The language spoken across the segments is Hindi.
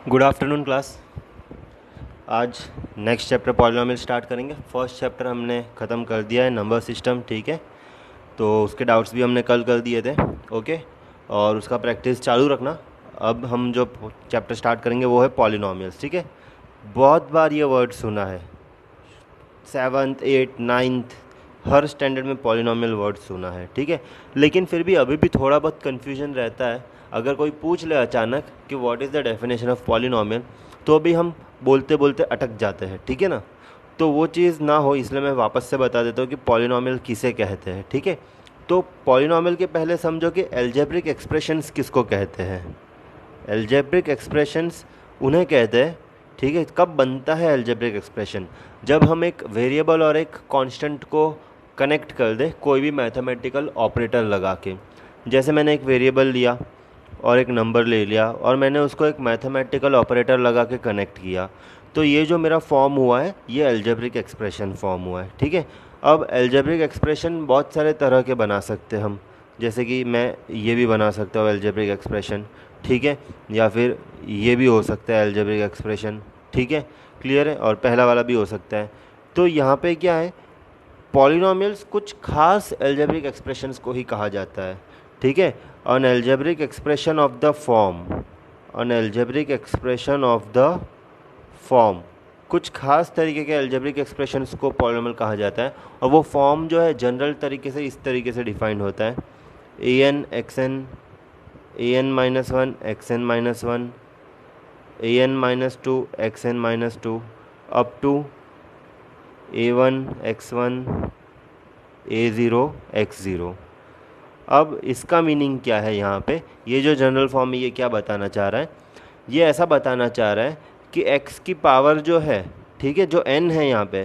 Good afternoon class. आज नेक्स्ट चैप्टर पॉलिनोमियल स्टार्ट करेंगे। फर्स्ट चैप्टर हमने ख़त्म कर दिया है, नंबर सिस्टम, ठीक है। तो उसके डाउट्स भी हमने कल कर दिए थे, ओके। और उसका प्रैक्टिस चालू रखना। अब हम जो चैप्टर स्टार्ट करेंगे वो है पॉलिनोमियल्स, ठीक है। बहुत बार ये वर्ड सुना है, 7th 8th 9th हर स्टैंडर्ड में पॉलिनोमियल वर्ड सुना है, ठीक है। लेकिन फिर भी अभी भी थोड़ा बहुत कन्फ्यूजन रहता है। अगर कोई पूछ ले अचानक कि what is the definition of polynomial, तो अभी हम बोलते बोलते अटक जाते हैं, ठीक है ना। तो वो चीज़ ना हो इसलिए मैं वापस से बता देता हूँ कि पॉलिनोमियल किसे कहते हैं, ठीक है। तो पॉलिनोमियल के पहले समझो कि अलजेब्रिक एक्सप्रेशंस किसको कहते हैं। अलजेब्रिक एक्सप्रेशंस उन्हें कहते हैं, ठीक है। कब बनता है अलजेब्रिक एक्सप्रेशन? जब हम एक वेरिएबल और एक कांस्टेंट को कनेक्ट कर दे कोई भी मैथमेटिकल ऑपरेटर लगा के। जैसे मैंने एक वेरिएबल लिया और एक नंबर ले लिया और मैंने उसको एक मैथमेटिकल ऑपरेटर लगा के कनेक्ट किया, तो ये जो मेरा फॉर्म हुआ है ये अलजेब्रिक एक्सप्रेशन फॉर्म हुआ है, ठीक है। अब अलजेब्रिक एक्सप्रेशन बहुत सारे तरह के बना सकते हैं हम। जैसे कि मैं ये भी बना सकता हूँ अलजेब्रिक एक्सप्रेशन, ठीक है। या फिर ये भी हो सकता है अलजेब्रिक एक्सप्रेशन, ठीक है, क्लियर है। और पहला वाला भी हो सकता है। तो यहाँ पे क्या है, पॉलिनोमियल्स कुछ खास अलजेब्रिक एक्सप्रेशंस को ही कहा जाता है, ठीक है। an algebraic expression of the form, an algebraic expression of the form, कुछ खास तरीके के अलजेब्रिक एक्सप्रेशंस को पॉलिनोमियल कहा जाता है। और वो फॉर्म जो है जनरल तरीके से इस तरीके से डिफाइंड होता है: an xn, an-1 xn-1, an-2 xn-2 up to a1 x1 a0 x0। अब इसका मीनिंग क्या है यहाँ पे? ये जो जनरल फॉर्म है ये क्या बताना चाह रहा है? ये ऐसा बताना चाह रहा है कि x की पावर जो है, ठीक है, जो n है यहाँ पे,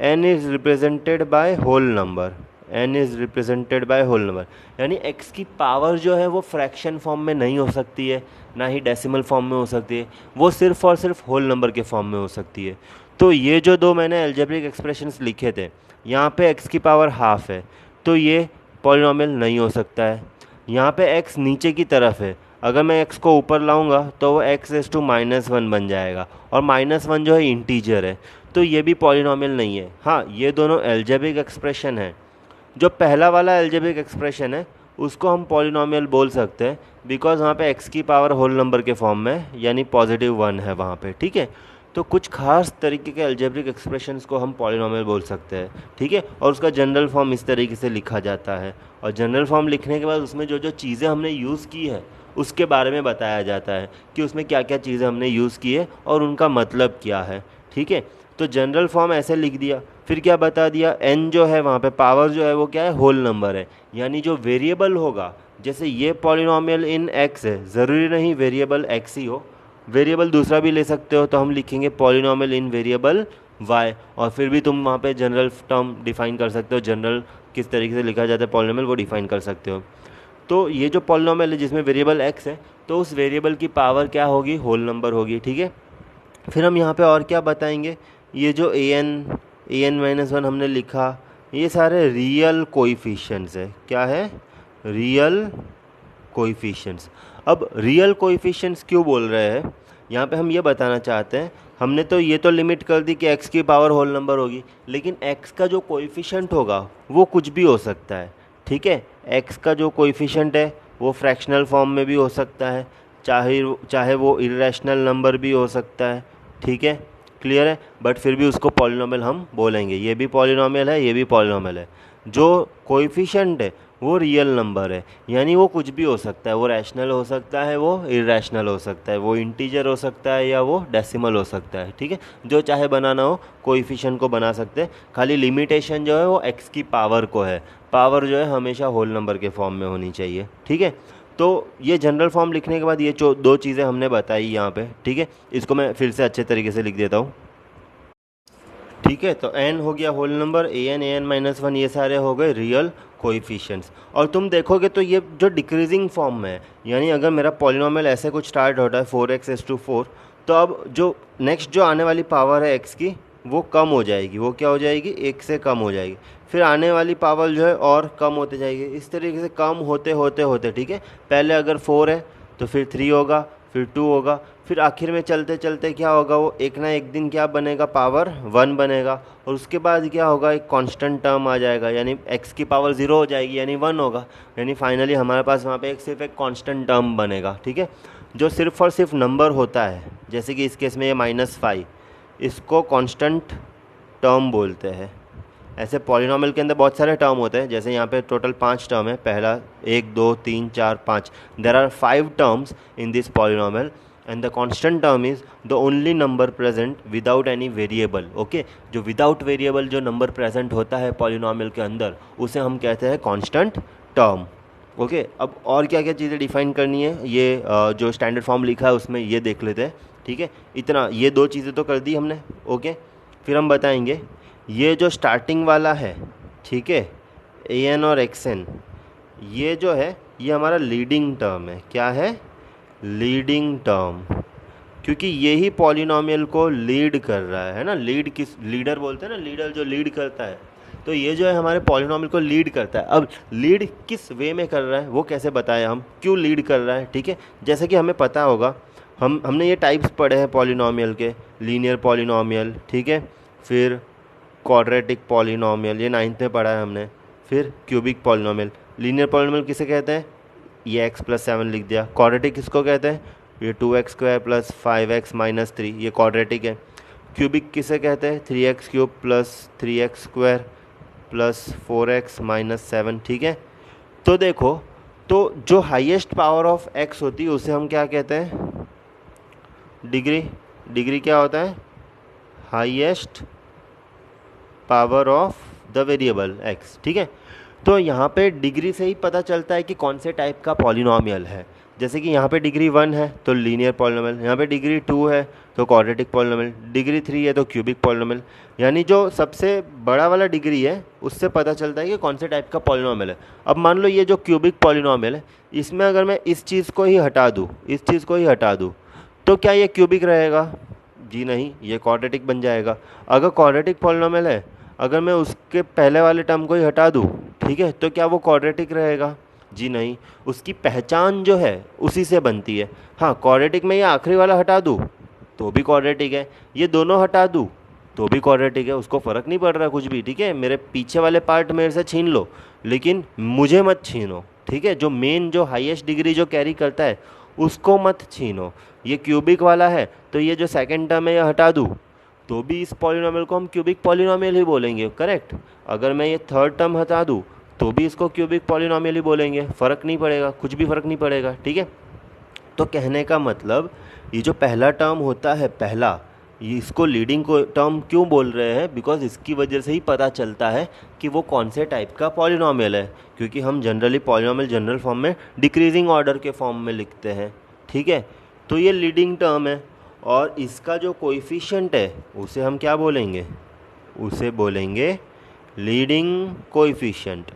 n is represented by whole number, n is represented by whole number. यानी x की पावर जो है वो फ्रैक्शन फॉर्म में नहीं हो सकती है, ना ही डेसिमल फॉर्म में हो सकती है, वो सिर्फ और सिर्फ होल नंबर के फॉर्म में हो सकती है। तो ये जो दो मैंने अलजेब्रिक एक्सप्रेशंस लिखे थे, यहाँ पे x की पावर हाफ है, तो ये पॉलिनोमियल नहीं हो सकता है। यहाँ पे x नीचे की तरफ है, अगर मैं x को ऊपर लाऊंगा तो वो x⁻⁻1 बन जाएगा, और -1 जो है इंटीजर है, तो ये भी पॉलिनोमियल नहीं है। हाँ, ये दोनों अलजेब्रिक एक्सप्रेशन है। जो पहला वाला अलजेब्रिक एक्सप्रेशन है उसको हम पॉलिनोमियल बोल सकते हैं, बिकॉज वहाँ पे x की पावर होल नंबर के फॉर्म में, यानी +1 है वहाँ पे, ठीक है। तो कुछ खास तरीके के अलजेब्रिक एक्सप्रेशंस को हम पॉलिनोमियल बोल सकते हैं, ठीक है। और उसका जनरल फॉर्म इस तरीके से लिखा जाता है, और जनरल फॉर्म लिखने के बाद उसमें जो जो चीज़ें हमने यूज़ की है उसके बारे में बताया जाता है कि उसमें क्या क्या चीज़ें हमने यूज़ की है और उनका मतलब क्या है, ठीक है। तो जनरल फॉर्म ऐसे लिख दिया, फिर क्या बता दिया, n जो है वहाँ पे पावर जो है वो क्या है, होल नंबर है। यानी जो वेरिएबल होगा, जैसे ये पॉलिनोमियल इन x है, ज़रूरी नहीं वेरिएबल x ही हो, वेरिएबल दूसरा भी ले सकते हो, तो हम लिखेंगे पॉलिनोमियल इन वेरिएबल y। और फिर भी तुम वहाँ पे जनरल टर्म डिफाइन कर सकते हो, जनरल किस तरीके से लिखा जाता है पॉलिनोमियल वो डिफाइन कर सकते हो। तो ये जो पॉलिनोमियल है जिसमें वेरिएबल x है, तो उस वेरिएबल की पावर क्या होगी, होल नंबर होगी, ठीक है। फिर हम यहाँ पे और क्या बताएंगे, ये जो an-1 हमने लिखा, ये सारे रियल कोएफिशिएंट्स है। क्या है? Real coefficients. अब रियल कोएफिशिएंट्स क्यों बोल रहे हैं, यहाँ पे हम ये बताना चाहते हैं, हमने तो ये तो लिमिट कर दी कि x की पावर होल नंबर होगी, लेकिन x का जो कोएफिशिएंट होगा वो कुछ भी हो सकता है, ठीक है। x का जो कोएफिशिएंट है वो फ्रैक्शनल फॉर्म में भी हो सकता है, चाहे वो इरेशनल नंबर भी हो सकता है, ठीक है, क्लियर है। बट फिर भी उसको पॉलिनोमियल हम बोलेंगे। ये भी पॉलिनोमियल है, ये भी पॉलिनोमियल है। जो कोएफिशिएंट है वो रियल नंबर है, यानी वो कुछ भी हो सकता है, वो रैशनल हो सकता है, वो इरेशनल हो सकता है, वो इंटीजर हो सकता है, या वो डेसिमल हो सकता है, ठीक है। जो चाहे बनाना हो कोएफिशिएंट को बना सकते हैं। खाली लिमिटेशन जो है वो x की पावर को है, पावर जो है हमेशा होल नंबर के फॉर्म में होनी चाहिए, ठीक है। तो ये जनरल फॉर्म लिखने के बाद ये दो चीज़ें हमने बताई यहाँ पे, ठीक है। इसको मैं फिर से अच्छे तरीके से लिख देता हूँ, ठीक है। तो n हो गया होल नंबर, an-1 ये सारे हो गए रियल कोएफिशिएंट्स। और तुम देखोगे तो ये जो डिक्रीजिंग फॉर्म में है, यानी अगर मेरा पॉलिनोमियल ऐसे कुछ स्टार्ट होता है 4x⁻4, तो अब जो नेक्स्ट जो आने वाली पावर है x की वो कम हो जाएगी, वो क्या हो जाएगी, 1 से कम हो जाएगी। फिर आने वाली पावर जो है और कम होते जाएगी, इस तरीके से कम होते होते होते, ठीक है। पहले अगर 4 है तो फिर 3 होगा, फिर 2 होगा, फिर आखिर में चलते चलते क्या होगा, वो एक ना एक दिन क्या बनेगा, पावर 1 बनेगा, और उसके बाद क्या होगा, एक कांस्टेंट टर्म आ जाएगा, यानी x की पावर 0 हो जाएगी, यानी 1 होगा, यानी फाइनली हमारे पास वहाँ पे सिर्फ एक कांस्टेंट टर्म बनेगा। ठीक है, जो सिर्फ और सिर्फ नंबर होता है, जैसे कि इस केस में ये -5, इसको कांस्टेंट टर्म बोलते हैं। ऐसे पॉलिनॉमियल के अंदर बहुत सारे टर्म होते हैं, जैसे यहाँ पे टोटल 5 टर्म है, पहला 1 2 3 4 5, there are 5 terms in this polynomial and the constant term is the only number present without any variable. Okay, जो विदाउट वेरिएबल जो नंबर प्रेजेंट होता है पॉलिनॉमियल के अंदर, उसे हम कहते हैं कांस्टेंट टर्म। ओके, अब और क्या क्या चीज़ें डिफाइन करनी है, ये जो स्टैंडर्ड फॉर्म लिखा है उसमें ये देख लेते हैं। ठीक है, इतना ये 2 चीज़ें तो कर दी हमने। ओके, फिर हम बताएंगे ये जो स्टार्टिंग वाला है, ठीक है, an और xn, ये जो है ये हमारा लीडिंग टर्म है। क्या है? लीडिंग टर्म, क्योंकि यही पॉलिनॉमियल को लीड कर रहा है ना। लीड किस, लीडर बोलते हैं ना, लीडर जो लीड करता है, तो ये जो है हमारे पॉलिनॉमियल को लीड करता है। अब लीड किस वे में कर रहा है वो कैसे बताएं हम, क्यों लीड कर रहा है। ठीक है, जैसे कि हमें पता होगा, हमने ये टाइप्स पढ़े हैं पॉलिनॉमियल के, लीनियर पॉलिनॉमियल, ठीक है, फिर क्वाड्रेटिक पॉलिनॉमियल, ये 9th में पढ़ा है हमने, फिर क्यूबिक पॉलिनॉमियल। लीनियर पॉलिनॉमियल किसे कहते हैं, ये x + 7 लिख दिया। क्वाड्रेटिक किसको कहते हैं, ये 2x² + 5x - 3, ये क्वाड्रेटिक है। क्यूबिक किसे कहते हैं, 3x³ + 3x² + 4x - 7। ठीक है, तो देखो, तो जो हाईएस्ट पावर ऑफ x होती है उसे हम क्या कहते हैं, डिग्री। डिग्री क्या होता है, highest power of the variable x। ठीक है, तो यहाँ पे डिग्री से ही पता चलता है कि कौन से टाइप का पॉलिनॉमियल है। जैसे कि यहाँ पे डिग्री 1 है तो लीनियर पॉलिनॉमियल, यहाँ पे डिग्री 2 है तो क्वाड्रेटिक पॉलिनॉमियल, डिग्री 3 है तो क्यूबिक पॉलिनॉमियल। यानी जो सबसे बड़ा वाला डिग्री है उससे पता चलता है कि कौन से टाइप का पॉलिनॉमियल है। अब मान लो ये जो क्यूबिक पॉलिनॉमियल है, इसमें अगर मैं इस चीज़ को ही हटा दूँ, इस चीज़ को ही हटा दूँ, तो क्या ये क्यूबिक रहेगा? जी नहीं, ये क्वाड्रेटिक बन जाएगा। अगर क्वाड्रेटिक पॉलिनॉमियल है, अगर मैं उसके पहले वाले टर्म को ही हटा दूँ, ठीक है, तो क्या वो क्वाड्रेटिक रहेगा? जी नहीं, उसकी पहचान जो है उसी से बनती है। हाँ, क्वाड्रेटिक में ये आखिरी वाला हटा दूँ तो भी क्वाड्रेटिक है, ये दोनों हटा दूँ तो भी क्वाड्रेटिक है, उसको फ़र्क नहीं पड़ रहा कुछ भी। ठीक है, मेरे पीछे वाले पार्ट मेरे से छीन लो, लेकिन मुझे मत छीनो। ठीक है, जो मेन जो हाईएस्ट डिग्री जो कैरी करता है उसको मत छीनो। ये क्यूबिक वाला है तो ये जो सेकंड टर्म है ये हटा दूँ तो भी इस पॉलिनॉमियल को हम क्यूबिक पॉलिनॉमियल ही बोलेंगे, करेक्ट। अगर मैं ये थर्ड टर्म हटा दूँ तो भी इसको क्यूबिक पॉलिनॉमियल ही बोलेंगे, फ़र्क नहीं पड़ेगा, कुछ भी फ़र्क नहीं पड़ेगा। ठीक है, तो कहने का मतलब ये जो पहला टर्म होता है, पहला, ये इसको लीडिंग को टर्म क्यों बोल रहे हैं, बिकॉज इसकी वजह से ही पता चलता है कि वो कौन से टाइप का पॉलिनॉमियल है, क्योंकि हम जनरली पॉलिनॉमियल जनरल फॉर्म में डिक्रीजिंग ऑर्डर के फॉर्म में लिखते हैं। ठीक है, तो ये लीडिंग टर्म है और इसका जो कोएफिशिएंट है उसे हम क्या बोलेंगे, उसे बोलेंगे लीडिंग कोएफिशिएंट।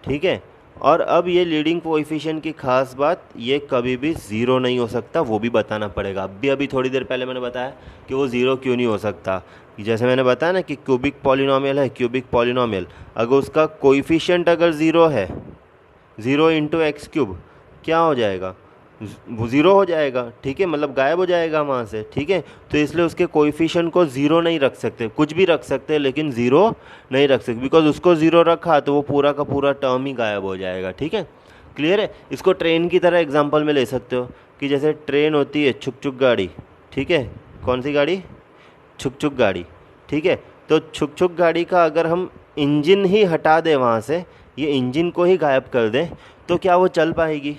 ठीक है, और अब ये लीडिंग कोएफिशिएंट की खास बात, ये कभी भी ज़ीरो नहीं हो सकता, वो भी बताना पड़ेगा। अभी थोड़ी देर पहले मैंने बताया कि वो ज़ीरो क्यों नहीं हो सकता। जैसे मैंने बताया ना कि क्यूबिक पॉलिनॉमियल है, क्यूबिक पॉलिनॉमियल, अगर उसका कोएफिशिएंट अगर ज़ीरो है, 0 × x³ क्या हो जाएगा, वो ज़ीरो हो जाएगा। ठीक है, मतलब गायब हो जाएगा वहाँ से। ठीक है, तो इसलिए उसके कोएफिशिएंट को ज़ीरो नहीं रख सकते, कुछ भी रख सकते हैं लेकिन ज़ीरो नहीं रख सकते, बिकॉज उसको ज़ीरो रखा तो वो पूरा का पूरा टर्म ही गायब हो जाएगा। ठीक है, क्लियर है। इसको ट्रेन की तरह एग्जांपल में ले सकते हो कि जैसे ट्रेन होती है छुक छुक गाड़ी। ठीक है, कौन सी गाड़ी, छुक छुक गाड़ी। ठीक है, तो छुक छुक गाड़ी का अगर हम इंजन ही हटा दें वहाँ से, ये इंजन को ही गायब कर दें, तो क्या वो चल पाएगी?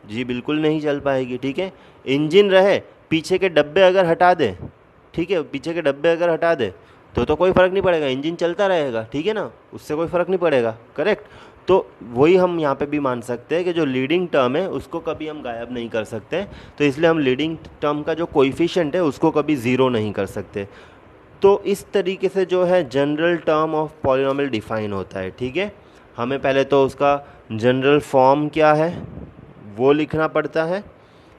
जी बिल्कुल नहीं चल पाएगी। ठीक है, इंजन रहे, पीछे के डब्बे अगर हटा दे, ठीक है, पीछे के डब्बे अगर हटा दे तो कोई फ़र्क नहीं पड़ेगा, इंजन चलता रहेगा। ठीक है ना, उससे कोई फ़र्क नहीं पड़ेगा, करेक्ट। तो वही हम यहाँ पे भी मान सकते हैं कि जो लीडिंग टर्म है उसको कभी हम गायब नहीं कर सकते, तो इसलिए हम लीडिंग टर्म का जो कोएफिशिएंट है उसको कभी ज़ीरो नहीं कर सकते। तो इस तरीके से जो है general term of polynomial define होता है। ठीक है, हमें पहले तो उसका जनरल फॉर्म क्या है वो लिखना पड़ता है,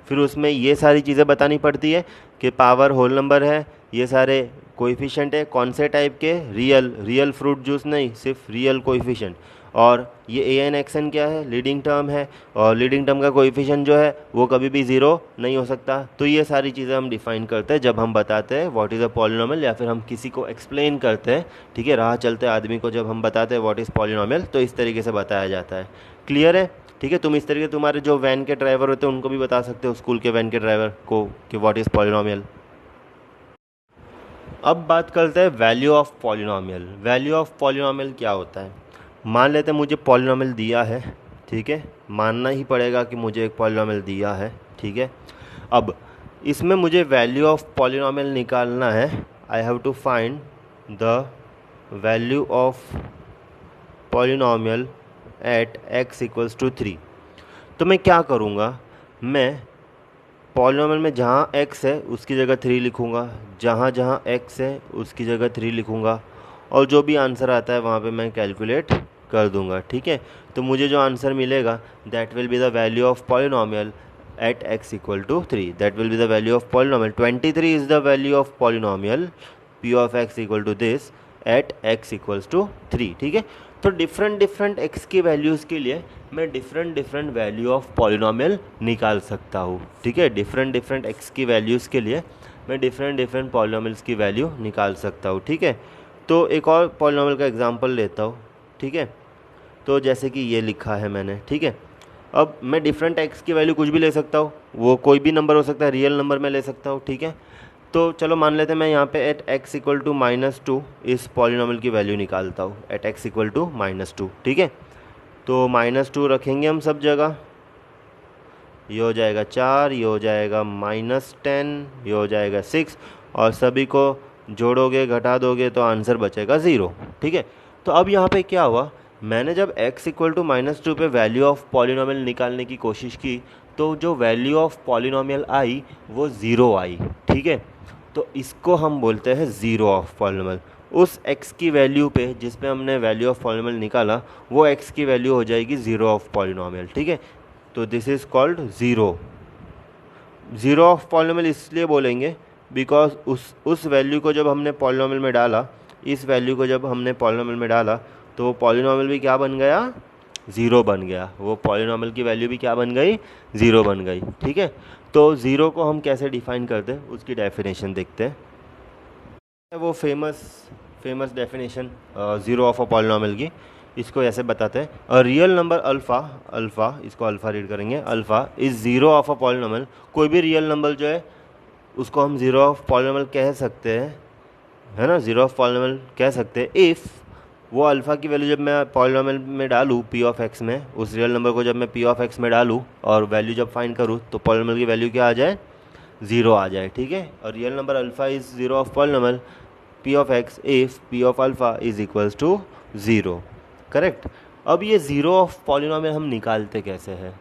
फिर उसमें ये सारी चीज़ें बतानी पड़ती है कि पावर होल नंबर है, ये सारे कोएफिशिएंट है, कौन से टाइप के, रियल फ्रूट जूस नहीं, सिर्फ रियल कोएफिशिएंट, और ये ए एन एक्स एन क्या है, लीडिंग टर्म है, और लीडिंग टर्म का कोएफिशिएंट जो है वो कभी भी ज़ीरो नहीं हो सकता। तो ये सारी चीज़ें हम डिफाइन करते हैं जब हम बताते हैं व्हाट इज़ अ पॉलिनॉमियल, या फिर हम किसी को एक्सप्लेन करते हैं, ठीक है, राह चलते आदमी को जब हम बताते हैं व्हाट इज़ पॉलिनॉमियल, तो इस तरीके से बताया जाता है। क्लियर है? ठीक है, तुम इस तरीके तुम्हारे जो वैन के ड्राइवर होते हैं उनको भी बता सकते हो, स्कूल के वैन के ड्राइवर को, कि व्हाट इज़ पॉलिनॉमियल। अब बात करते हैं value of polynomial. Value of polynomial क्या होता है? मान लेते हैं मुझे पॉलिनॉमियल दिया है, ठीक है, मानना ही पड़ेगा कि मुझे एक पॉलिनॉमियल दिया है, ठीक है। अब इसमें मुझे वैल्यू ऑफ पॉलिनॉमियल निकालना है। I have to find the value of polynomial at x equals to 3। तो मैं क्या करूँगा, मैं पॉलिनॉमियल में जहाँ x है उसकी जगह 3 लिखूँगा, जहाँ जहाँ x है उसकी जगह 3 लिखूँगा, और जो भी आंसर आता है वहाँ पे मैं कैलकुलेट कर दूँगा, ठीक है। तो मुझे जो आंसर मिलेगा that will be the value of polynomial at x equal to 3। That will be the value of polynomial. 23 is the value of polynomial p of x equal to this at x equals to 3, ठीक है। तो डिफरेंट डिफरेंट x की वैल्यूज़ के लिए मैं different different value of polynomial निकाल सकता हूँ, ठीक है। डिफरेंट डिफरेंट x की वैल्यूज़ के लिए मैं डिफरेंट डिफरेंट पॉलिनॉमियल्स की वैल्यू निकाल सकता हूँ, ठीक है। तो एक और पॉलिनॉमियल का एग्जांपल लेता हूँ, ठीक है। तो जैसे कि ये लिखा है मैंने, ठीक है। अब मैं डिफरेंट x की वैल्यू कुछ भी ले सकता हूँ, वो कोई भी नंबर हो सकता है, रियल नंबर मैं ले सकता हूँ, ठीक है। तो चलो मान लेते हैं मैं यहाँ पे एट x इक्वल टू -2 इस पॉलिनॉमियल की वैल्यू निकालता हूँ, एट x इक्वल टू -2, ठीक है। तो -2 रखेंगे हम सब जगह, ये हो जाएगा 4, ये हो जाएगा -10, ये हो जाएगा 6, और सभी को जोड़ोगे घटा दोगे तो आंसर बचेगा 0, ठीक है। तो अब यहाँ पे क्या हुआ, मैंने जब x इक्वल टू -2 पे वैल्यू ऑफ पॉलिनॉमियल निकालने की कोशिश की तो जो वैल्यू ऑफ पॉलिनॉमियल आई वो 0 आई, ठीक है। तो इसको हम बोलते हैं ज़ीरो ऑफ पॉलिनॉमियल। उस x की वैल्यू पे जिस पे हमने वैल्यू ऑफ पॉलिनॉमियल निकाला वो x की वैल्यू हो जाएगी ज़ीरो ऑफ पॉलिनॉमियल, ठीक है। तो this is called zero. Zero of polynomial इसलिए बोलेंगे बिकॉज उस वैल्यू को जब हमने पॉलिनॉमियल में डाला, इस वैल्यू को जब हमने पॉलिनॉमियल में डाला तो वो पॉलिनॉमियल भी क्या बन गया, ज़ीरो बन गया। वो पॉलिनॉमियल की वैल्यू भी क्या बन गई, ज़ीरो बन गई, ठीक है। तो ज़ीरो को हम कैसे डिफ़ाइन करते हैं उसकी डेफिनेशन देखते हैं। वो famous definition zero of a polynomial की, इसको ऐसे बताते हैं, अ रियल नंबर अल्फ़ा, इसको अल्फ़ा रीड करेंगे, alpha is zero of a polynomial. कोई भी रियल नंबर जो है उसको हम ज़ीरो ऑफ पॉलिनॉमियल कह सकते हैं, है ना, ज़ीरो ऑफ पॉलिनॉमियल कह सकते हैं इफ़ वो अल्फ़ा की वैल्यू जब मैं पॉलिनॉमियल में डालूँ पी ऑफ एक्स में, उस रियल नंबर को जब मैं पी ऑफ एक्स में डालूँ और वैल्यू जब फाइंड करूँ तो पॉलिनॉमियल की वैल्यू क्या आ जाए, ज़ीरो आ जाए, ठीक है। और real number alpha is zero of polynomial P of X if P of alpha is equals to zero, correct. अब ये ज़ीरो ऑफ पॉलिनॉमियल हम निकालते कैसे हैं?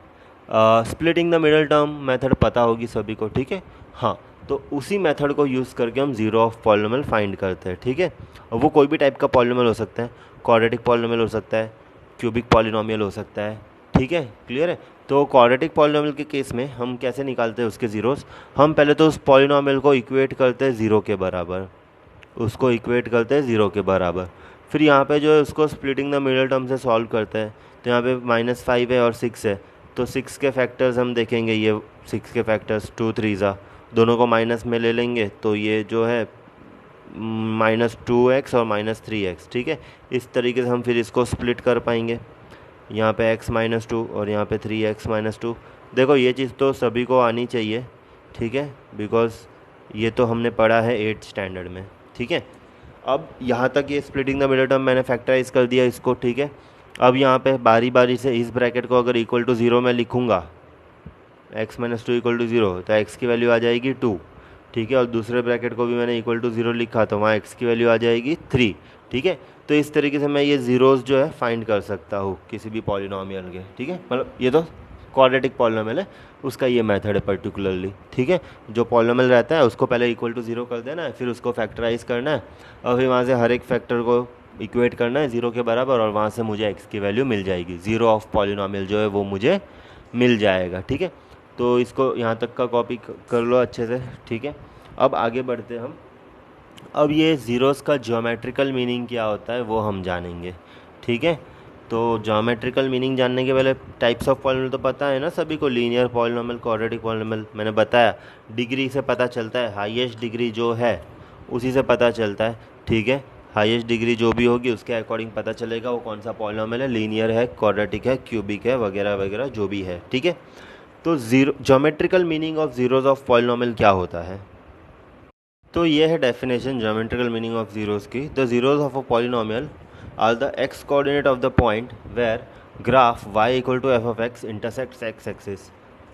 Splitting the middle term method पता होगी सभी को, ठीक है। हाँ, तो उसी मेथड को यूज़ करके हम ज़ीरो ऑफ पॉलिनॉमियल फाइंड करते हैं, ठीक है। और वो कोई भी टाइप का पॉलिनॉमियल हो सकता है, क्वाड्रेटिक पॉलिनॉमियल हो सकता है, क्यूबिक पॉलिनॉमियल हो सकता है, ठीक है, क्लियर है। तो क्वाड्रेटिक पॉलिनॉमियल के केस में हम कैसे निकालते हैं उसके ज़ीरोस, हम पहले तो उस पॉलिनॉमियल को इक्वेट करते हैं ज़ीरो के बराबर, उसको इक्वेट करते हैं ज़ीरो के बराबर। फिर यहाँ पे जो है उसको स्प्लिटिंग द मिडल टर्म से सॉल्व करते हैं। तो यहाँ पे -5 है और 6 है, तो 6 के फैक्टर्स हम देखेंगे, ये 6 के फैक्टर्स 2 3 दोनों को माइनस में ले लेंगे तो ये जो है -2x और -3x, ठीक है। इस तरीके से हम फिर इसको स्प्लिट कर पाएंगे, यहाँ पे x -2 और यहाँ पे 3x -2। देखो ये चीज़ तो सभी को आनी चाहिए, ठीक है, बिकॉज ये तो हमने पढ़ा है 8th स्टैंडर्ड में, ठीक है। अब यहाँ तक ये स्प्लिटिंग द मिडल टर्म मैंने फैक्टराइज कर दिया इसको, ठीक है। अब यहाँ पे बारी बारी से इस ब्रैकेट को अगर इक्वल टू 0 में लिखूँगा, x -2 इक्वल टू 0, तो x की वैल्यू आ जाएगी 2, ठीक है। और दूसरे ब्रैकेट को भी मैंने इक्वल टू 0 लिखा तो वहाँ x की वैल्यू आ जाएगी 3, ठीक है। तो इस तरीके से मैं ये ज़ीरोज़ जो है फाइंड कर सकता हूँ किसी भी पॉलिनॉमियल के, ठीक है। मतलब ये तो क्वाड्रेटिक पॉलिनॉमियल है, उसका ये मेथड है पर्टिकुलरली, ठीक है। जो पॉलिनॉमियल रहता है उसको पहले इक्वल टू 0 कर देना है, फिर उसको फैक्टराइज करना है और फिर वहाँ से हर एक फैक्टर को इक्वेट करना है 0 के बराबर, और वहाँ से मुझे x की वैल्यू मिल जाएगी, ज़ीरो ऑफ पॉलिनॉमियल जो है वो मुझे मिल जाएगा, ठीक है। तो इसको यहाँ तक का कॉपी कर लो अच्छे से, ठीक है। अब आगे बढ़ते हम। अब ये ज़ीरोज़ का ज्योमेट्रिकल मीनिंग क्या होता है वो हम जानेंगे, ठीक है। तो ज्योमेट्रिकल मीनिंग जानने के पहले टाइप्स ऑफ पॉलिनॉमियल तो पता है ना सभी को, लीनियर पॉलिनॉमियल, क्वाड्रेटिक पॉलिनॉमियल मैंने बताया, डिग्री से पता चलता है, हाईएस्ट डिग्री जो है उसी से पता चलता है, ठीक है। हाईएस्ट डिग्री जो भी होगी उसके अकॉर्डिंग पता चलेगा वो कौन सा पॉलिनॉमियल है, लीनियर है, क्वाड्रेटिक है, क्यूबिक है, वगैरह वगैरह जो भी है, ठीक है। तो geometrical meaning of zeros of polynomial क्या होता है? तो ये है definition geometrical meaning of zeros की। The zeros of a polynomial are the x coordinate of the point where graph y equal to F of x intersects x axis.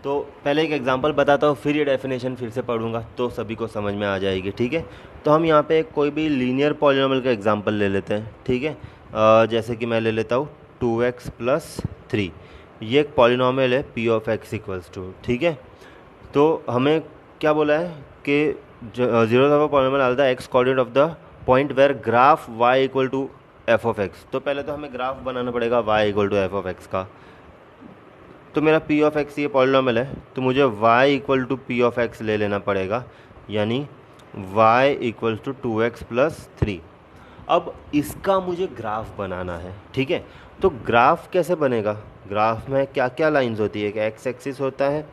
तो पहले एक एग्जांपल बताता हूँ, फिर ये डेफिनेशन फिर से पढ़ूंगा तो सभी को समझ में आ जाएगी, ठीक है। तो हम यहाँ पे कोई भी लीनियर पॉलिनॉमियल का एग्जांपल ले लेते हैं, ठीक है। जैसे कि मैं ले लेता हूँ 2x प्लस 3, ये एक पॉलिनॉमियल है p of x equals to, ठीक है। तो हमें क्या बोला है कि zeros of a polynomial are the x coordinate of the point where graph y equal to F of X. तो पहले तो हमें ग्राफ बनाना पड़ेगा y equal to F of X का। तो मेरा p ऑफ एक्स ये पॉलिनॉमियल है, तो मुझे y equal to P of X ले लेना पड़ेगा, यानी y equal to 2x plus 3। अब इसका मुझे ग्राफ बनाना है, ठीक है। तो ग्राफ कैसे बनेगा? ग्राफ में क्या क्या लाइंस होती है? एक एक्स एक्सिस होता है,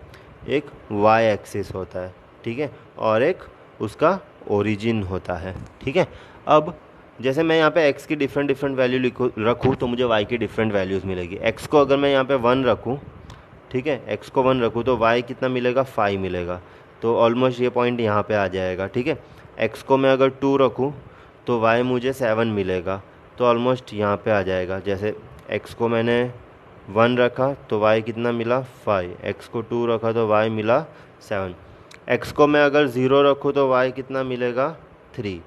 एक y एक्सिस होता है, ठीक है, और एक उसका ओरिजिन होता है, ठीक है। अब जैसे मैं यहाँ पे x की डिफरेंट डिफरेंट वैल्यू रखूँ तो मुझे y की डिफरेंट वैल्यूज़ मिलेगी। x को अगर मैं यहाँ पे 1 रखूँ, ठीक है, x को 1 रखूँ तो y कितना मिलेगा? 5 मिलेगा। तो ऑलमोस्ट ये पॉइंट यहाँ पे आ जाएगा, ठीक है। x को मैं अगर 2 रखूँ तो y मुझे 7 मिलेगा, तो ऑलमोस्ट यहाँ पे आ जाएगा। जैसे x को मैंने 1 रखा तो y कितना मिला? 5, x को 2 रखा तो y मिला 7, x को मैं अगर 0 रखूँ तो y कितना मिलेगा? 3,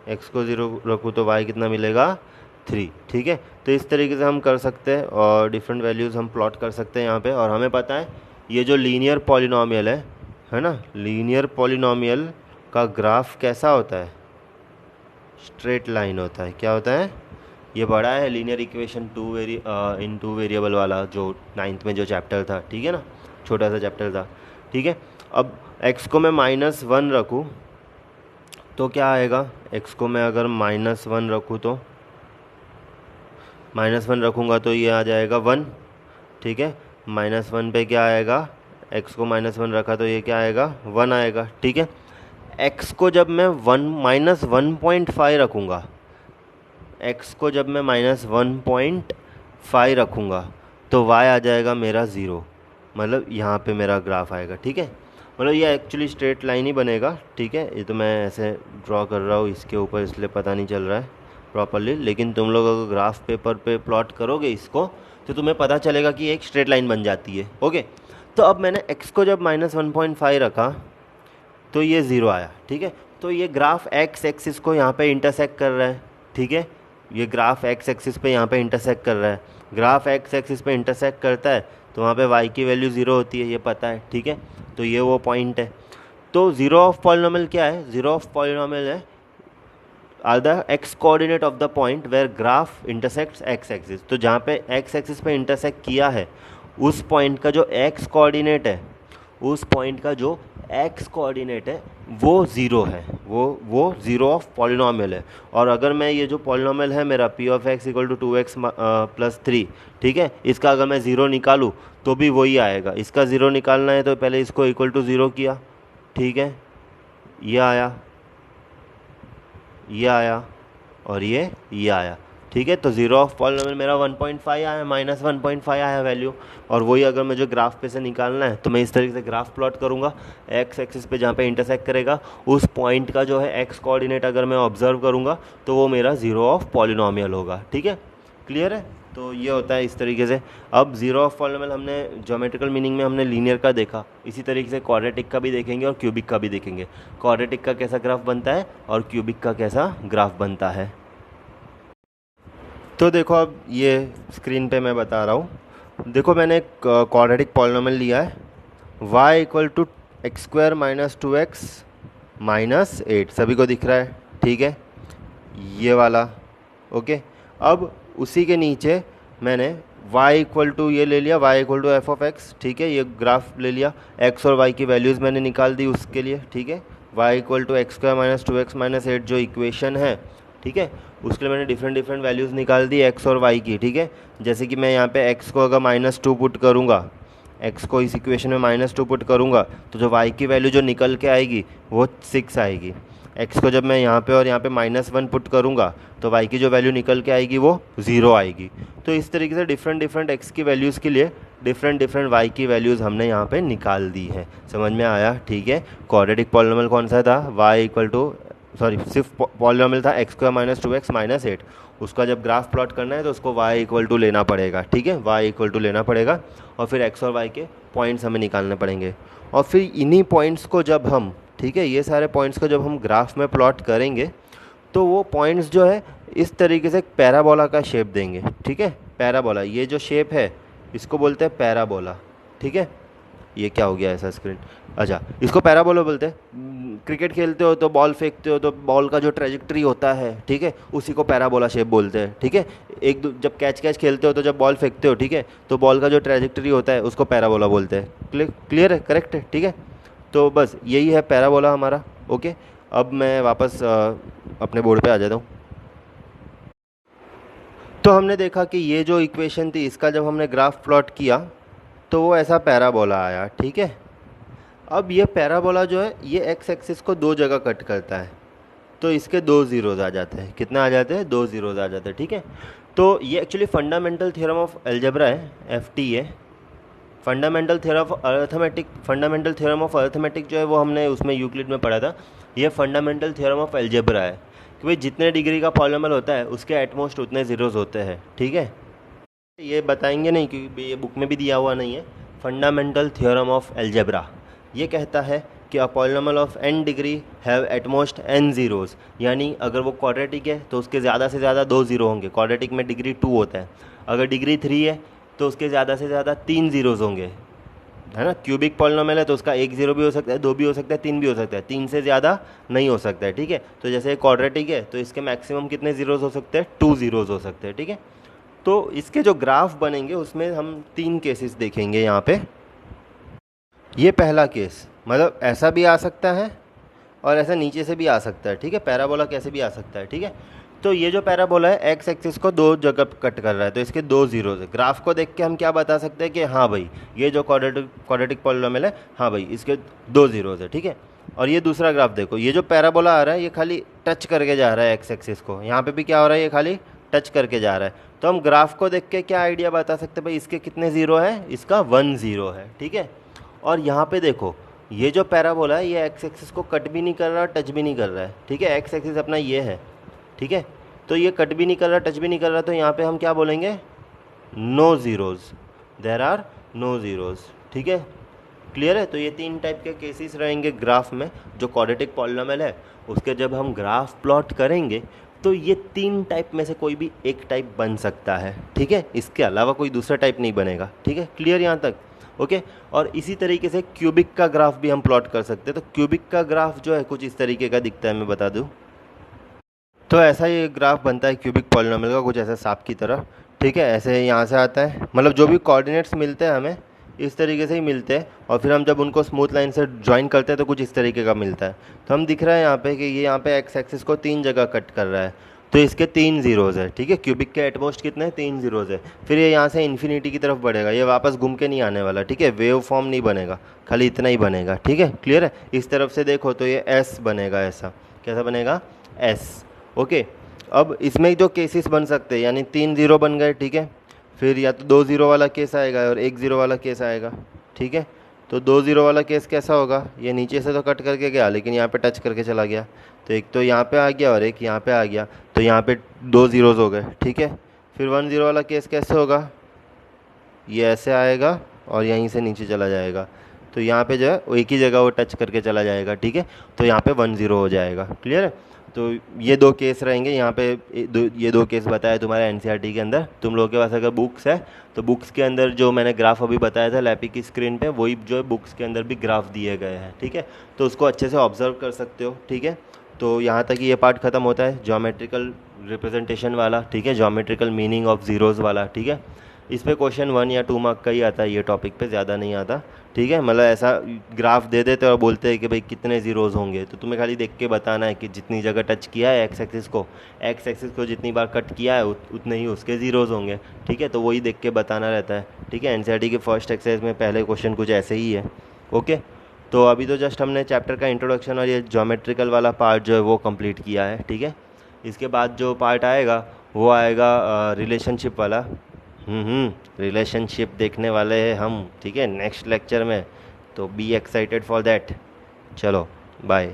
x को 0 रखूँ तो y कितना मिलेगा? 3, ठीक है। तो इस तरीके से हम कर सकते हैं और डिफरेंट वैल्यूज़ हम प्लॉट कर सकते हैं यहाँ पे। और हमें पता है ये जो लीनियर पॉलिनॉमियल है ना, लीनियर पॉलिनॉमियल का ग्राफ कैसा होता है? स्ट्रेट लाइन होता है। क्या होता है? ये बड़ा है linear equation in two variable वाला, जो 9th में जो चैप्टर था, ठीक है ना, छोटा सा चैप्टर था, ठीक है। अब x को मैं -1 रखूँ तो क्या आएगा? x को मैं अगर -1 रखूँ तो -1 रखूँगा तो ये आ जाएगा 1, ठीक है। -1 पे क्या आएगा? x को -1 रखा तो ये क्या आएगा? 1 आएगा, ठीक है। x को जब मैं -1.5 रखूँगा, x को जब मैं -1.5 रखूँगा तो y आ जाएगा मेरा 0, मतलब यहाँ पे मेरा ग्राफ आएगा, ठीक है। मतलब ये एक्चुअली स्ट्रेट लाइन ही बनेगा, ठीक है। ये तो मैं ऐसे ड्रॉ कर रहा हूँ इसके ऊपर, इसलिए पता नहीं चल रहा है प्रॉपरली, लेकिन तुम लोग अगर ग्राफ पेपर पे प्लॉट करोगे इसको तो तुम्हें पता चलेगा कि एक स्ट्रेट लाइन बन जाती है, ओके। तो अब मैंने x को जब -1.5 रखा तो ये 0 आया, ठीक है। तो ये ग्राफ x एक्सिस को यहाँ पे इंटरसेक्ट कर रहा है, ठीक है। ये ग्राफ x एक्सिस पे यहाँ पे इंटरसेक्ट कर रहा है। ग्राफ x एक्सिस पे इंटरसेक्ट करता है तो वहाँ पे y की वैल्यू 0 होती है, ये पता है, ठीक है। तो ये वो पॉइंट है। तो जीरो ऑफ पॉलिनॉमियल क्या है? जीरो ऑफ पॉलिनॉमियल है are the x coordinate of the point where graph intersects x axis. तो जहाँ पे एक्स एक्सिस पे इंटरसेक्ट किया है उस पॉइंट का जो एक्स कोऑर्डिनेट है, उस पॉइंट का जो एक्स कोऑर्डिनेट है वो 0 है, वो जीरो ऑफ पॉलिनॉमियल है। और अगर मैं ये जो पॉलिनॉमियल है मेरा p of x equal to 2x plus 3, ठीक है, इसका अगर मैं 0 निकालूँ तो भी वही आएगा। इसका 0 निकालना है तो पहले इसको इक्वल टू 0 किया, ठीक है, ये आया, ये आया और ये आया, ठीक है। तो जीरो ऑफ पॉलिनॉमियल मेरा 1.5 आया, -1.5 आया वैल्यू। और वही अगर मुझे ग्राफ पे से निकालना है तो मैं इस तरीके से ग्राफ प्लॉट करूँगा। एक्स एक्सिस पे जहाँ पे इंटरसेक्ट करेगा उस पॉइंट का जो है एक्स कोऑर्डिनेट अगर मैं ऑब्जर्व करूँगा तो वो मेरा जीरो ऑफ पॉलिनॉमियल होगा, ठीक है। क्लियर है? तो ये होता है इस तरीके से। अब जीरो ऑफ पॉलिनॉमियल हमने ज्योमेट्रिकल मीनिंग में हमने लीनियर का देखा, इसी तरीके से क्वाड्रेटिक का भी देखेंगे और क्यूबिक का भी देखेंगे। क्वाड्रेटिक का कैसा ग्राफ बनता है और क्यूबिक का कैसा ग्राफ बनता है। तो देखो अब ये स्क्रीन पे मैं बता रहा हूँ। देखो मैंने एक क्वाड्रेटिक पॉलिनॉमियल लिया है y equal to x² - 2x - 8, सभी को दिख रहा है, ठीक है, ये वाला, ओके। अब उसी के नीचे मैंने y इक्वल टू ये ले लिया, y equal to F of X, ठीक है, ये ग्राफ ले लिया। x और y की वैल्यूज़ मैंने निकाल दी उसके लिए, ठीक है। y equal to x² - 2x - 8 जो इक्वेशन है, ठीक है। उसके लिए मैंने डिफरेंट वैल्यूज़ निकाल दी एक्स और वाई की, ठीक है। जैसे कि मैं यहाँ पे एक्स को अगर -2 पुट करूँगा, एक्स को इस इक्वेशन में -2 पुट करूँगा, तो जो वाई की वैल्यू जो निकल के आएगी वो 6 आएगी। एक्स को जब मैं यहाँ पे और यहाँ पे -1 पुट करूँगा, तो वाई की जो वैल्यू निकल के आएगी वो 0 आएगी। तो इस तरीके से डिफरेंट एक्स की वैल्यूज़ के लिए डिफरेंट वाई की वैल्यूज़ हमने यहाँ पे निकाल दी है। समझ में आया, ठीक है। क्वाड्रेटिक पॉलिनॉमियल कौन सा था, वाई इक्वल टू, सॉरी सिर्फ पॉलिनॉमियल था x² - 2x - 8। उसका जब ग्राफ प्लॉट करना है तो उसको y इक्वल टू लेना पड़ेगा, ठीक है, y इक्वल टू लेना पड़ेगा, और फिर x और y के पॉइंट्स हमें निकालने पड़ेंगे। और फिर इन्हीं पॉइंट्स को जब हम, ठीक है, ये सारे पॉइंट्स को जब हम ग्राफ में प्लॉट करेंगे तो वो पॉइंट्स जो है इस तरीके से एक पैराबोला का शेप देंगे, ठीक है। पैराबोला, ये जो शेप है इसको बोलते हैं पैराबोला, ठीक है। ये क्या हो गया ऐसा स्क्रीन, अच्छा, इसको पैराबोला बोलते हैं। क्रिकेट खेलते हो तो बॉल फेंकते हो तो बॉल का जो ट्रेजेक्ट्री होता है, ठीक है, उसी को पैराबोला शेप बोलते हैं, ठीक है। जब कैच खेलते हो तो जब बॉल फेंकते हो, ठीक है, तो बॉल का जो ट्रेजेक्ट्री होता है उसको पैराबोला बोलते हैं। क्लियर है, करेक्ट है, ठीक है। तो बस यही है पैराबोला हमारा, ओके। अब मैं वापस अपने बोर्ड पे आ जाता हूँ। तो हमने देखा कि ये जो इक्वेशन थी इसका जब हमने ग्राफ प्लॉट किया तो वो ऐसा पैराबोला आया, ठीक है। अब ये पैराबोला जो है ये एक्स एक्सिस को दो जगह कट करता है, तो इसके 2 ज़ीरोज़ आ जाते हैं। कितना आ जाते हैं, 2 ज़ीरोज़ आ जाते हैं, ठीक है। तो ये actually fundamental theorem of algebra है, FT है। फंडामेंटल थ्योरम ऑफ अर्थमेटिक जो है वो हमने उसमें यूक्लिड में पढ़ा था। ये फंडामेंटल थ्योरम ऑफ अलजेब्रा है कि भाई जितने डिग्री का पॉलिनॉमियल होता है उसके एटमोस्ट उतने ज़ीरोज़ होते हैं, ठीक है। ये बताएंगे नहीं क्योंकि ये बुक में भी दिया हुआ नहीं है। फंडामेंटल थ्योरम ऑफ अलजेब्रा ये कहता है कि a polynomial of n degree have at most n zeros, यानी अगर वो क्वाड्रेटिक है तो उसके ज़्यादा से ज़्यादा 2 ज़ीरो होंगे। क्वाड्रेटिक में डिग्री 2 होता है। अगर डिग्री 3 है तो उसके ज़्यादा से ज़्यादा 3 ज़ीरोज़ होंगे, है ना। क्यूबिक पॉलिनॉमियल है तो उसका 1 ज़ीरो भी हो सकता है, 2 भी हो सकता है, 3 भी हो सकता है, 3 से ज़्यादा नहीं हो सकता है, ठीक है। तो जैसे क्वाड्रेटिक है तो इसके मैक्सिमम कितने ज़ीरोज़ हो सकते हैं, 2 ज़ीरोज़ हो सकते हैं, ठीक है। तो इसके जो ग्राफ बनेंगे उसमें हम 3 केसेस देखेंगे यहाँ पे। ये पहला केस, मतलब ऐसा भी आ सकता है और ऐसा नीचे से भी आ सकता है, ठीक है। पैराबोला कैसे भी आ सकता है, ठीक है। तो ये जो पैराबोला है एक्स एक्सिस को 2 जगह कट कर रहा है, तो इसके 2 ज़ीरोज़ है। ग्राफ को देख के हम क्या बता सकते हैं कि हाँ भाई ये जो क्वाड्रेटिक पॉलिनॉमियल है, हाँ भाई इसके 2 ज़ीरोज़ है, ठीक है। और ये दूसरा ग्राफ देखो, ये जो पैराबोला आ रहा है ये खाली टच करके जा रहा है एक्स एक्सिस को। यहाँ पे भी क्या हो रहा है, ये खाली टच करके जा रहा है। तो हम ग्राफ को देख के क्या आइडिया बता सकते हैं, भाई इसके कितने ज़ीरो है, इसका 1 ज़ीरो है, ठीक है। और यहाँ पे देखो ये जो पैराबोला है ये एक्स एक्सिस को कट भी नहीं कर रहा, टच भी नहीं कर रहा है, ठीक है। एक्स एक्सिस अपना ये है, ठीक है। तो ये कट भी नहीं कर रहा, टच भी नहीं कर रहा, तो यहाँ पे हम क्या बोलेंगे, no zeros, there are no zeros, ठीक है। क्लियर है। तो ये 3 टाइप के केसेस रहेंगे ग्राफ में। जो क्वाड्रेटिक पॉलिनॉमियल है उसके जब हम ग्राफ प्लॉट करेंगे तो ये 3 टाइप में से कोई भी एक टाइप बन सकता है, ठीक है। इसके अलावा कोई दूसरा टाइप नहीं बनेगा, ठीक है। क्लियर यहाँ तक, ओके। और इसी तरीके से क्यूबिक का ग्राफ भी हम प्लॉट कर सकते हैं। तो क्यूबिक का ग्राफ जो है कुछ इस तरीके का दिखता है, मैं बता दूँ तो ऐसा ये ग्राफ बनता है क्यूबिक पॉलिनॉमियल का, कुछ ऐसा सांप की तरह, ठीक है। ऐसे यहाँ से आता है, मतलब जो भी कोऑर्डिनेट्स मिलते हैं हमें इस तरीके से ही मिलते हैं, और फिर हम जब उनको स्मूथ लाइन से ज्वाइन करते हैं तो कुछ इस तरीके का मिलता है। तो हम दिख रहा है यहाँ पे कि ये यहाँ पे एक्स एक्सिस को 3 जगह कट कर रहा है, तो इसके 3 ज़ीरोज़ है, ठीक है। क्यूबिक के एटमोस्ट कितने हैं, 3 ज़ीरोज़ है। फिर ये यहाँ से इन्फिनिटी की तरफ बढ़ेगा, ये वापस घूम के नहीं आने वाला, ठीक है। वेव फॉर्म नहीं बनेगा, खाली इतना ही बनेगा, ठीक है। क्लियर है। इस तरफ से देखो तो ये एस बनेगा, ऐसा कैसा बनेगा, एस, ओके। अब इसमें जो केसेस बन सकते हैं, यानी 3 ज़ीरो बन गए, ठीक है। फिर या तो 2 ज़ीरो वाला केस आएगा और 1 ज़ीरो वाला केस आएगा, ठीक है। तो 2 ज़ीरो वाला केस कैसा होगा, ये नीचे से तो कट करके गया लेकिन यहाँ पे टच करके चला गया, तो एक तो यहाँ पे आ गया और एक यहाँ पे आ गया, तो यहाँ पे 2 ज़ीरोज़ हो गए, ठीक है। फिर 1 ज़ीरो वाला केस कैसे होगा, ये ऐसे आएगा और यहीं से नीचे चला जाएगा, तो यहाँ पे जो है वो एक ही जगह वो टच करके चला जाएगा, ठीक है। तो यहाँ पे 1 ज़ीरो हो जाएगा। क्लियर है। तो ये 2 केस रहेंगे यहाँ पे। ये 2 केस बताया तुम्हारे एनसीईआरटी के अंदर। तुम लोगों के पास अगर बुक्स है तो बुक्स के अंदर जो मैंने ग्राफ अभी बताया था लैपी की स्क्रीन पे, वही जो है बुक्स के अंदर भी ग्राफ दिए गए हैं, ठीक है। तो उसको अच्छे से ऑब्जर्व कर सकते हो, ठीक है। तो यहाँ तक ये पार्ट ख़त्म होता है ज्योमेट्रिकल रिप्रेजेंटेशन वाला, ठीक है, ज्योमेट्रिकल मीनिंग ऑफ ज़ीरोज़ वाला, ठीक है। इस पे क्वेश्चन 1 या 2 मार्क का ही आता है, ये टॉपिक पे ज़्यादा नहीं आता, ठीक है। मतलब ऐसा ग्राफ दे देते और बोलते हैं कि भाई कितने ज़ीरोज़ होंगे, तो तुम्हें खाली देख के बताना है कि जितनी जगह टच किया है एक्स एक्सिस को जितनी बार कट किया है उतने ही उसके ज़ीरोज़ होंगे, ठीक है। तो वही देख के बताना रहता है, ठीक है। एनसीईआरटी के फर्स्ट एक्सरसाइज में पहले क्वेश्चन कुछ ऐसे ही है, ओके। तो अभी तो जस्ट हमने चैप्टर का इंट्रोडक्शन और ये ज्योमेट्रिकल वाला पार्ट जो है वो कंप्लीट किया है, ठीक है। इसके बाद जो पार्ट आएगा वो आएगा रिलेशनशिप वाला। रिलेशनशिप देखने वाले हैं हम, ठीक है, नेक्स्ट लेक्चर में। तो बी एक्साइटेड फॉर दैट। चलो बाय।